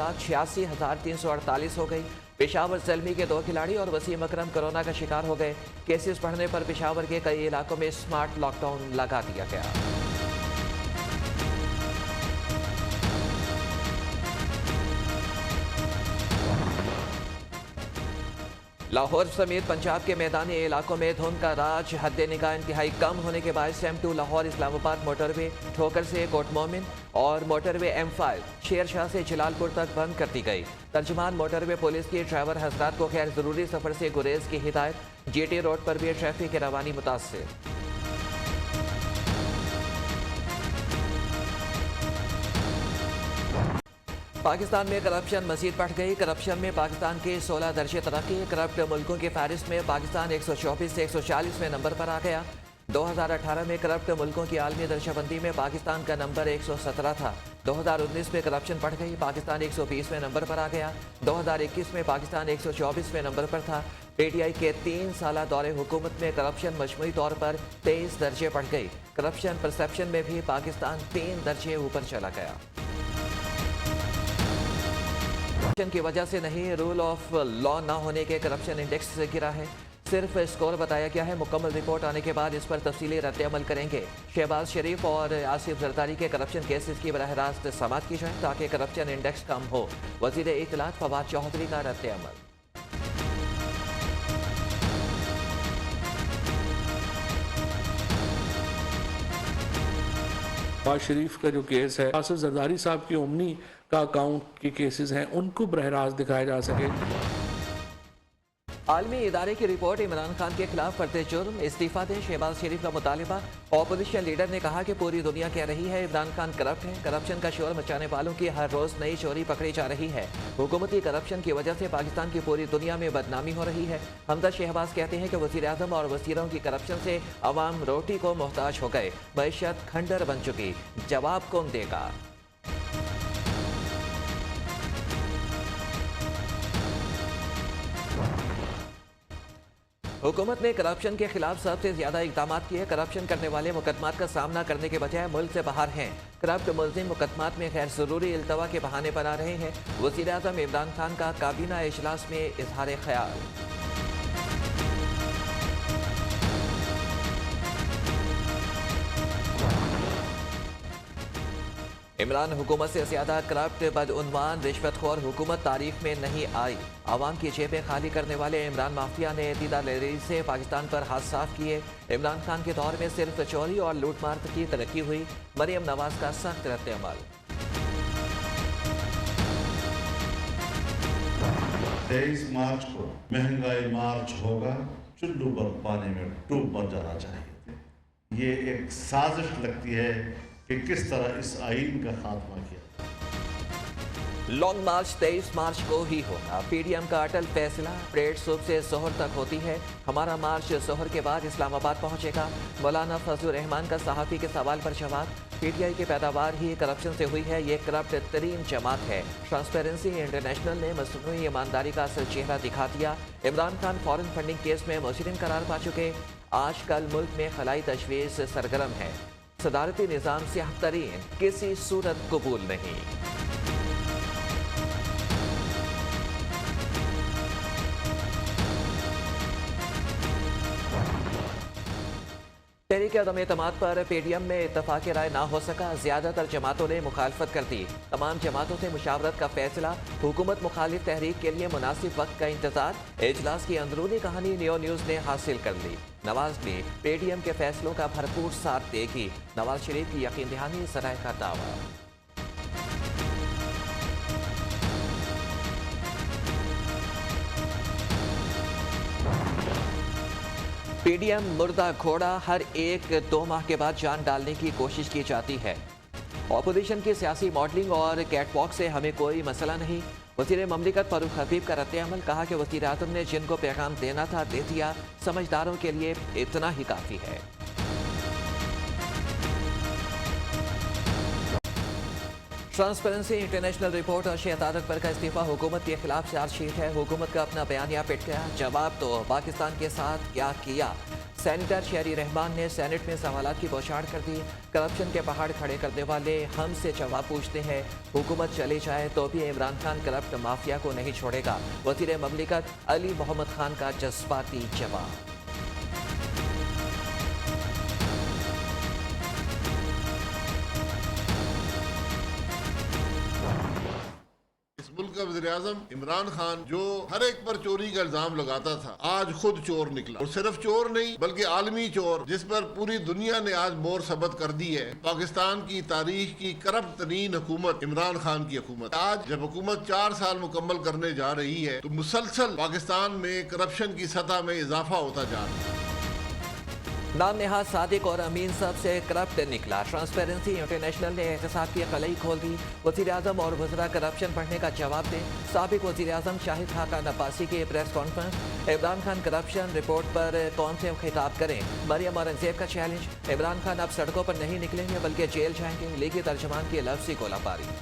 1,86,348 हो गई। पेशावर ज़ल्मी के 2 खिलाड़ी और वसीम अकरम कोरोना का शिकार हो गए। केसेस बढ़ने पर पेशावर के कई इलाकों में स्मार्ट लॉकडाउन लगा दिया गया। लाहौर समेत पंजाब के मैदानी इलाकों में धुंध का राज हद निगाह इंतहाई कम होने के बाद M2 लाहौर इस्लामाबाद मोटरवे ठोकर से कोट मोमिन और मोटरवे M5 शेरशाह से जलालपुर तक बंद कर दी गई। तर्जुमान मोटरवे पुलिस के ड्राइवर हजरात को गैर जरूरी सफर से गुरेज की हिदायत। GT रोड पर भी ट्रैफिक की रवानी मुतासिर। पाकिस्तान में करप्शन मजीद बढ़ गई। करप्शन में पाकिस्तान के 16 दर्जे तरक्की। करप्ट मुल्कों की फहरिस्त में पाकिस्तान 124 से 140वें नंबर पर आ गया। 2018 में करप्ट मुल्कों की आलमी दर्जाबंदी में पाकिस्तान का नंबर 117 था। 2019 में करप्शन बढ़ गई, पाकिस्तान 120वें नंबर पर आ गया। 2021 में पाकिस्तान 124वें नंबर पर था। PTI के 3 साला दौरे हुकूमत में करप्शन मजमूई तौर पर 23 दर्जे बढ़ गई। करप्शन परसेप्शन में भी पाकिस्तान 3 दर्जे ऊपर चला गया। करप्शन की वजह से नहीं, रूल ऑफ लॉ न होने के करप्शन इंडेक्स से गिरा है। सिर्फ स्कोर बताया गया है। मुकम्मल रिपोर्ट आने के बाद इस पर तफसीली रद्द-ए-अमल करेंगे। शहबाज शरीफ और आसिफ जरदारी के करप्शन केसेस की बराह रास्त समाअत की जाए ताकि करप्शन इंडेक्स कम हो। वजीर इत्तलात फवाद चौधरी का रद्द-ए-अमल। शहबाज शरीफ का जो केस है, आसिफ जरदारी साहब की ओमनी का अकाउंट के केसेस हैं, उनको बरह रास्त दिखाया जा सके। आलमी इदारे की रिपोर्ट इमरान खान के खिलाफ फर्द जुर्म इस्तीफा दें, शहबाज शरीफ का मुतालिबा। ऑपोजिशन लीडर ने कहा कि पूरी दुनिया कह रही है इमरान खान करप्ट है। करप्शन का शोर मचाने वालों की हर रोज नई चोरी पकड़ी जा रही है। हुकूमती करप्शन की वजह से पाकिस्तान की पूरी दुनिया में बदनामी हो रही है। हमजा शहबाज कहते हैं कि वज़ीर आज़म और वज़ीरों की करप्शन से अवाम रोटी को मोहताज हो गए। मईशत खंडर बन चुकी, जवाब कौन देगा। हुकूमत ने करप्शन के खिलाफ सबसे ज्यादा इकदाम किए। करप्शन करने वाले मुकदमात का सामना करने के बजाय मुल्क से बाहर हैं। करप्ट मुलजिम मुकदमात में गैर जरूरी इल्तवा के बहाने पर आ रहे हैं। वज़ीर आज़म इमरान खान का काबीना इजलास में इजहार ख्याल। इमरान हुकूमत से ज्यादा करप्ट बदउनवान रिश्वतखोर हुकूमत तारीख में नहीं आई। आवाम की जेबें खाली करने वाले इमरान माफिया ने दीदा लहरी से पाकिस्तान पर हाथ साफ किए। इमरान खान के दौर में सिर्फ चोरी और लूटमार की तरक्की हुई। मरियम नवाज का सख्त रद्द-ए-अमल। 23 मार्च को महंगाई मार्च होगा, चुल्लू पर पानी में डूब मर जाना चाहिए। ये एक साजिश लगती है कि किस तरह इस आईन का खात्मा किया। लॉन्ग मार्च 23 मार्च को ही होगा। PDM का अटल फैसला। परेड सुबह से सोहर तक होती है। हमारा मार्च सोहर के बाद इस्लामाबाद पहुंचेगा। मौलाना फजलुर रहमान का सहाफ़ी के सवाल पर जवाब। PTI की पैदावार ही करप्शन से हुई है। ये करप्ट तरीन जमात है। ट्रांसपेरेंसी इंटरनेशनल ने मसनूई ईमानदारी का असल चेहरा दिखा दिया। Imran Khan foreign funding case में मुजरिम करार पा चुके। आजकल मुल्क में खलाई तजवीज़ सरगर्म है। सदारती निज़ाम स्याह तरीन, किसी सूरत कबूल नहीं। तहरीक अदम एतमाद पर PDM में इत्तफाक राय ना हो सका। ज्यादातर जमातों ने मुखालफत कर दी। तमाम जमातों से मुशावरत का फैसला। हुकूमत मुखालिफ तहरीक के लिए मुनासिब वक्त का इंतजार। इजलास की अंदरूनी कहानी नियो न्यूज़ ने हासिल कर ली। नवाज भी PDM के फैसलों का भरपूर साथ देगी। नवाज शरीफ की यकीन दहानी सराय का दावा। PDM मुर्दा घोड़ा, हर 1-2 माह के बाद जान डालने की कोशिश की जाती है। ऑपोजिशन की सियासी मॉडलिंग और कैटवॉक से हमें कोई मसला नहीं। वज़ीर ममलिकत फारूक हबीब का रद्द-ए-अमल। कहा कि वज़ीर आज़म ने जिनको पैगाम देना था दे दिया। समझदारों के लिए इतना ही काफ़ी है। ट्रांसपेरेंसी इंटरनेशनल रिपोर्ट और शहजाद अकबर का इस्तीफा हुकूमत के खिलाफ चार्जशीट है। हुकूमत का अपना बयानिया पिट गया। जवाब तो पाकिस्तान के साथ क्या किया। सेनेटर शहरी रहमान ने सेनेट में सवालात की बौछार कर दी। करप्शन के पहाड़ खड़े करने वाले हमसे जवाब पूछते हैं। हुकूमत चली जाए तो भी इमरान खान करप्ट माफिया को नहीं छोड़ेगा। वज़ीर ममलिकत अली मोहम्मद खान का जज्बाती जवाब। मुल्क का वज़ीर आज़म इमरान खान जो हर एक पर चोरी का इल्जाम लगाता था, आज खुद चोर निकला। और सिर्फ चोर नहीं बल्कि आलमी चोर, जिस पर पूरी दुनिया ने आज मोहर सबत कर दी है। पाकिस्तान की तारीख की करप्ट तरीन हुकूमत इमरान खान की हुकूमत। आज जब हुकूमत 4 साल मुकम्मल करने जा रही है तो मुसलसल पाकिस्तान में करप्शन की सतह में इजाफा होता जा रहा है। नाम नेहाद सादिक और अमीन सबसे करप्ट निकला। ट्रांसपेरेंसी इंटरनेशनल ने एहतसाब की कलई खोल दी। वज़ीर आज़म और वज़रा करप्शन बढ़ने का जवाब दें। साबिक वज़ीर आज़म शाहिद खाकान अब्बासी की press conference. Imran Khan corruption report पर कौन से खिताब करें। मरियम औरंगजेब का चैलेंज। इमरान खान अब सड़कों पर नहीं निकलेंगे बल्कि जेल जाएंगे। लीगी तर्जमान की लफ्ज़ी गोलाबारी।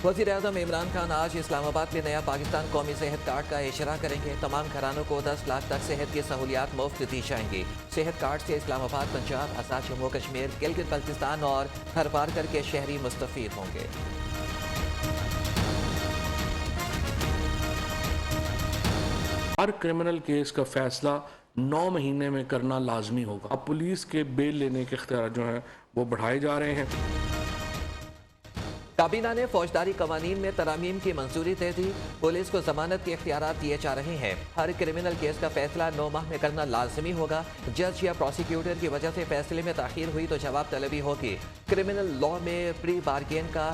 वज़ीर आज़म इमरान खान आज इस्लामाबाद में नया पाकिस्तान कौमी सेहत कार्ड का इशरा करेंगे। तमाम घरानों को 10 लाख तक सेहत की सहूलियात मुफ्त दी जाएंगी। सेहत कार्ड से इस्लामाबाद, पंजाब, आज़ाद जम्मू कश्मीर, गिलगित बल्तिस्तान और खरपारकर के शहरी मुस्तफ़ीद होंगे। हर क्रिमिनल केस का फैसला 9 महीने में करना लाजमी होगा। अब पुलिस के बेल लेने के इख्तियार जो हैं वो बढ़ाए जा रहे हैं। काबीना ने फौजदारी कवानीन में तरामीम की मंजूरी दे दी। पुलिस को जमानत के इख्तियारात दिए जा रहे हैं। हर क्रिमिनल केस का फैसला 9 माह में करना लाजमी होगा। जज या प्रोसिक्यूटर की वजह से फैसले में ताखीर हुई तो जवाब तलबी होगी। क्रिमिनल लॉ में प्री बार्गेन का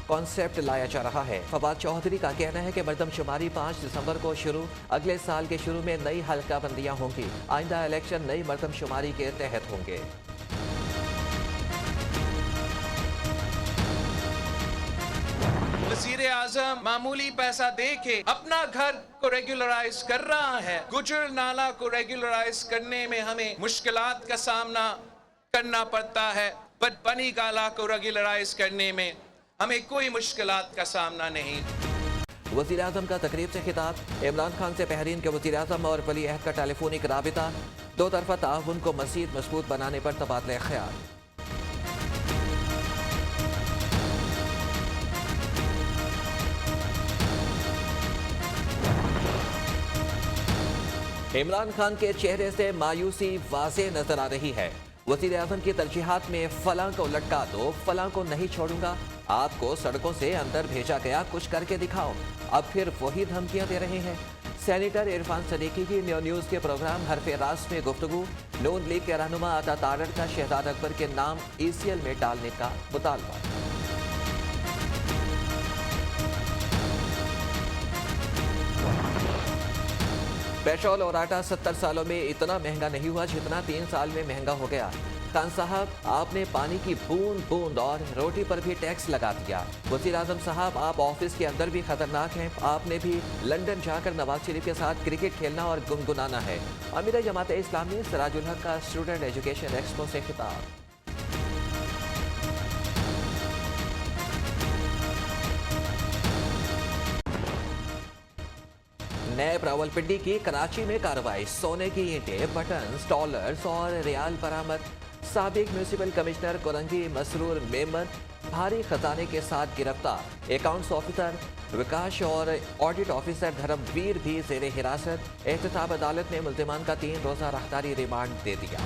कॉन्सेप्ट लाया जा रहा है। फवाद चौधरी का कहना है कि मरदमशुमारी 5 दिसंबर को शुरू। अगले साल के शुरू में नई हल्का बंदियाँ होंगी। आइंदा इलेक्शन नई मरदमशुमारी के तहत होंगे। वज़ीर आज़म मामूली पैसा दे के अपना घर को रेगुलराइज कर रहा है। गुजर नाला को रेगुलराइज करने में हमें मुश्किलात का सामना करना पड़ता है। बदपनी काला को रेगुलराइज करने में हमें कोई मुश्किलात का सामना नहीं। वज़ीर आज़म का तकरीब से खिताब। इमरान खान से बहरीन के वज़ीर आज़म और वली अहद का टेलीफोनिक राबिता। 2 तरफ़ा ताउन को मज़ीद मजबूत बनाने पर तबादला ख्याल। इमरान खान के चेहरे से मायूसी वाज़ेह नजर आ रही है। वज़ीर आज़म की तरजीहात में फलां को लटका दो, फलां को नहीं छोड़ूंगा। आपको सड़कों से अंदर भेजा गया, कुछ करके दिखाओ। अब फिर वही धमकियां दे रहे हैं। सेनेटर इरफान सदीकी की न्यूज़ के प्रोग्राम हरफे रास में गुफ्तगू। नून लीग के रहनुमा अता तारड़ का शहजाद अकबर के नाम ECL में डालने का मुतालबा। पेट्रोल और आटा 70 सालों में इतना महंगा नहीं हुआ जितना 3 साल में महंगा हो गया। खान साहब, आपने पानी की बूंद बूंद और रोटी पर भी टैक्स लगा दिया। वज़ीर आज़म साहब, आप ऑफिस के अंदर भी खतरनाक हैं। आपने भी लंदन जाकर नवाज शरीफ के साथ क्रिकेट खेलना और गुनगुनाना है। अमीर जमात इस्लामी सिराजुल हक का स्टूडेंट एजुकेशन एक्सपो से खिताब। नैब रावलपिंडी की कराची में कार्रवाई। सोने की ईंटें, बटन, डॉलर्स और रियाल बरामद। साबिक म्यूनिसिपल कमिश्नर कोरंगी मसरूर मेमन भारी खजाने के साथ गिरफ्तार। अकाउंट्स ऑफिसर विकास और ऑडिट ऑफिसर धर्मवीर भी जेर हिरासत। एहतसाब अदालत ने मुल्जिमान का 3 रोज़ा राहदारी रिमांड दे दिया।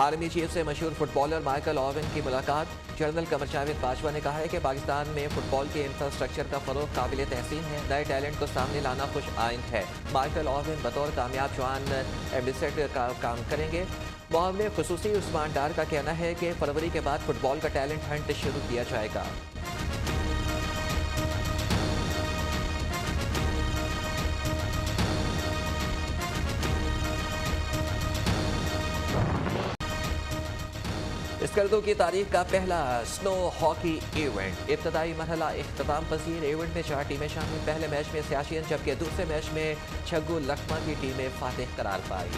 आर्मी चीफ से मशहूर फुटबॉलर माइकल ओवन की मुलाकात। जनरल कमर जावेद बाजवा ने कहा है कि पाकिस्तान में फुटबॉल के इंफ्रास्ट्रक्चर का फरोग काबिल तहसीन है। नए टैलेंट को सामने लाना खुश आइंद है। माइकल ओवन बतौर कामयाब जवान एम्बेसडर का काम करेंगे। मामले खुसूसी उस्मान डार का कहना है कि फरवरी के बाद फुटबॉल का टैलेंट हंट शुरू किया जाएगा। स्कर्दो की तारीख का पहला स्नो हॉकी इवेंट। इब्तदाई मरहला इख्तिताम पसीर। इवेंट में 4 टीमें शामिल। पहले मैच में सियाशियन, जबकि दूसरे मैच में छग्गू लखमा की टीमें फातिह करार पाई।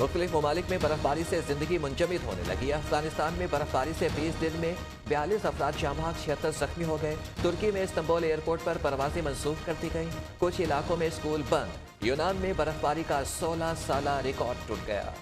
मुख्तलिफ ममालिक में बर्फबारी से जिंदगी मुंजमद होने लगी। अफगानिस्तान में बर्फबारी से 20 दिन में 42 अफराद जाँ बहक, 76 जख्मी हो गए। तुर्की में इस्तांबुल एयरपोर्ट पर परवाजें मंसूख कर दी गई। कुछ इलाकों में स्कूल बंद। यूनान में बर्फबारी का 16 साला रिकॉर्ड टूट गया।